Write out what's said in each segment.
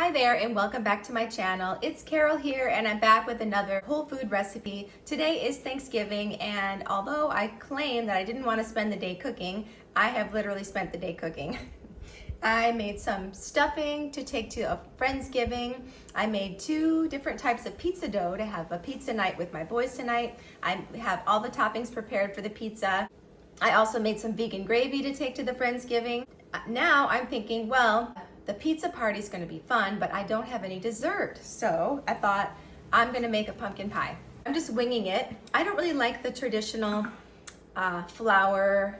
Hi there and welcome back to my channel. It's Carol here and I'm back with another whole food recipe. Today is Thanksgiving and although I claim that I didn't want to spend the day cooking, I have literally spent the day cooking. I made some stuffing to take to a Friendsgiving. I made 2 different types of pizza dough to have a pizza night with my boys tonight. I have all the toppings prepared for the pizza. I also made some vegan gravy to take to the Friendsgiving. Now I'm thinking, well, the pizza party's gonna be fun, but I don't have any dessert. So I thought I'm gonna make a pumpkin pie. I'm just winging it. I don't really like the traditional flour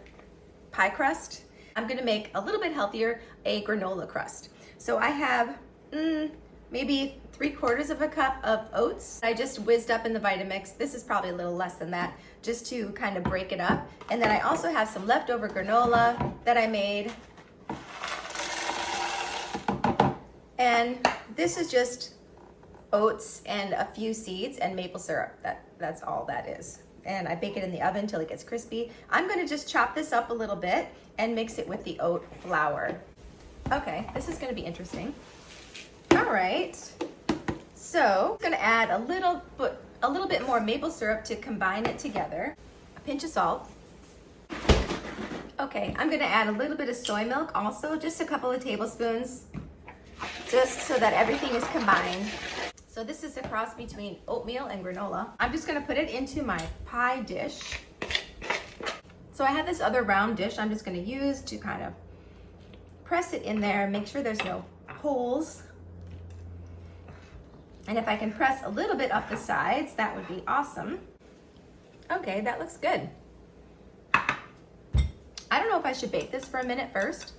pie crust. I'm gonna make a little bit healthier, a granola crust. So I have maybe 3/4 of a cup of oats. I just whizzed up in the Vitamix. This is probably a little less than that, just to kind of break it up. And then I also have some leftover granola that I made. And this is just oats and a few seeds and maple syrup. That's all that is. And I bake it in the oven until it gets crispy. I'm gonna just chop this up a little bit and mix it with the oat flour. Okay, this is gonna be interesting. All right, so I'm gonna add a little bit more maple syrup to combine it together. A pinch of salt. Okay, I'm gonna add a little bit of soy milk also, just a couple of tablespoons, just so that everything is combined. So this is a cross between oatmeal and granola. I'm just gonna put it into my pie dish. So I have this other round dish I'm just gonna use to kind of press it in there, make sure there's no holes. And if I can press a little bit up the sides, that would be awesome. Okay, that looks good. I don't know if I should bake this for a minute first.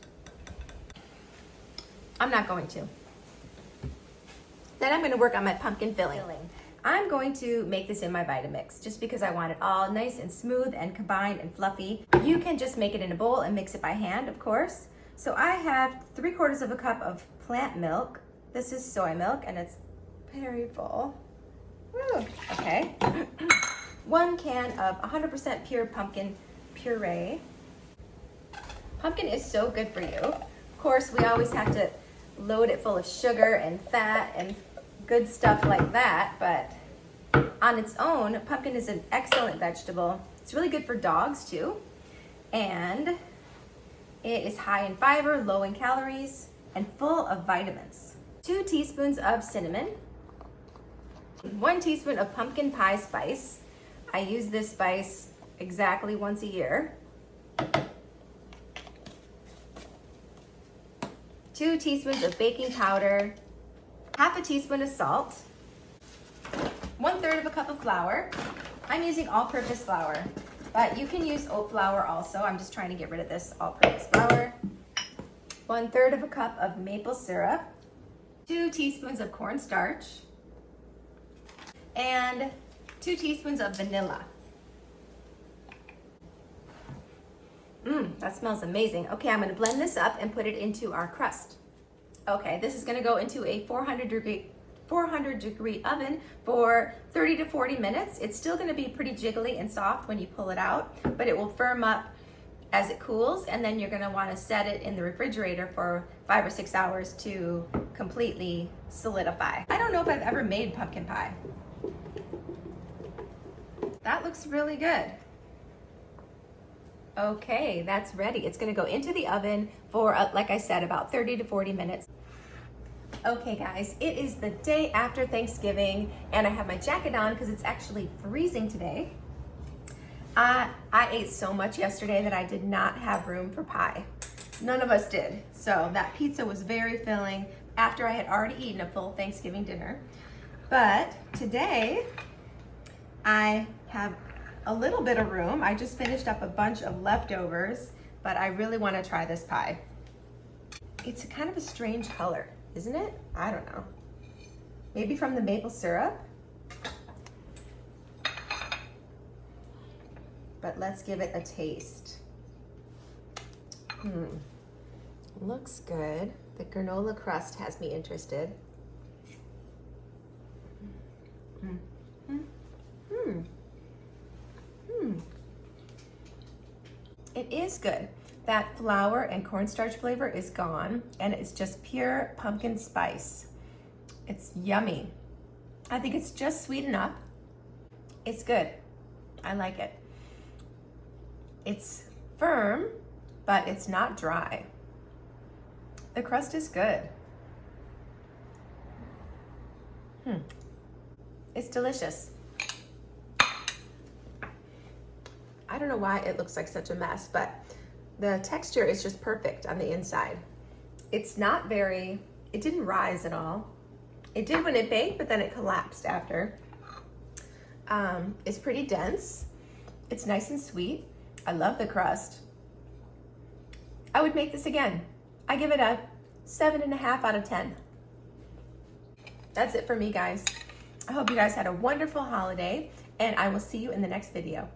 I'm not going to. Then I'm gonna work on my pumpkin filling. I'm going to make this in my Vitamix just because I want it all nice and smooth and combined and fluffy. You can just make it in a bowl and mix it by hand, of course. So I have 3/4 of a cup of plant milk. This is soy milk and it's very full. Woo. Okay. 1 can of 100% pure pumpkin puree. Pumpkin is so good for you. Of course, we always have to load it full of sugar and fat and good stuff like that, but on its own, pumpkin is an excellent vegetable. It's really good for dogs too, and it is high in fiber, low in calories, and full of vitamins. 2 teaspoons of cinnamon, 1 teaspoon of pumpkin pie spice. I use this spice exactly once a year. 2 teaspoons of baking powder, 1/2 teaspoon of salt, 1/3 of a cup of flour. I'm using all-purpose flour, but you can use oat flour also. I'm just trying to get rid of this all-purpose flour. 1/3 of a cup of maple syrup, 2 teaspoons of cornstarch, and 2 teaspoons of vanilla. That smells amazing. Okay, I'm gonna blend this up and put it into our crust. Okay, this is gonna go into a 400 degree oven for 30 to 40 minutes. It's still gonna be pretty jiggly and soft when you pull it out, but it will firm up as it cools, and then you're gonna wanna set it in the refrigerator for 5 or 6 hours to completely solidify. I don't know if I've ever made pumpkin pie. That looks really good. Okay, that's ready. It's gonna go into the oven for, like I said, about 30 to 40 minutes. Okay guys, it is the day after Thanksgiving and I have my jacket on because it's actually freezing today. I ate so much yesterday that I did not have room for pie. None of us did. So that pizza was very filling after I had already eaten a full Thanksgiving dinner. But today, I have a little bit of room. I just finished up a bunch of leftovers, but I really want to try this pie. It's kind of a strange color, isn't it? I don't know. Maybe from the maple syrup. But let's give it a taste. Looks good. The granola crust has me interested. It is good. That flour and cornstarch flavor is gone, and it's just pure pumpkin spice. It's yummy. I think it's just sweet enough. It's good. I like it. It's firm, but it's not dry. The crust is good. It's delicious. I don't know why it looks like such a mess, but the texture is just perfect on the inside. It's not very, it didn't rise at all. It did when it baked, but then it collapsed after. It's pretty dense. It's nice and sweet. I love the crust. I would make this again. I give it a 7.5 out of 10. That's it for me, guys. I hope you guys had a wonderful holiday, and I will see you in the next video.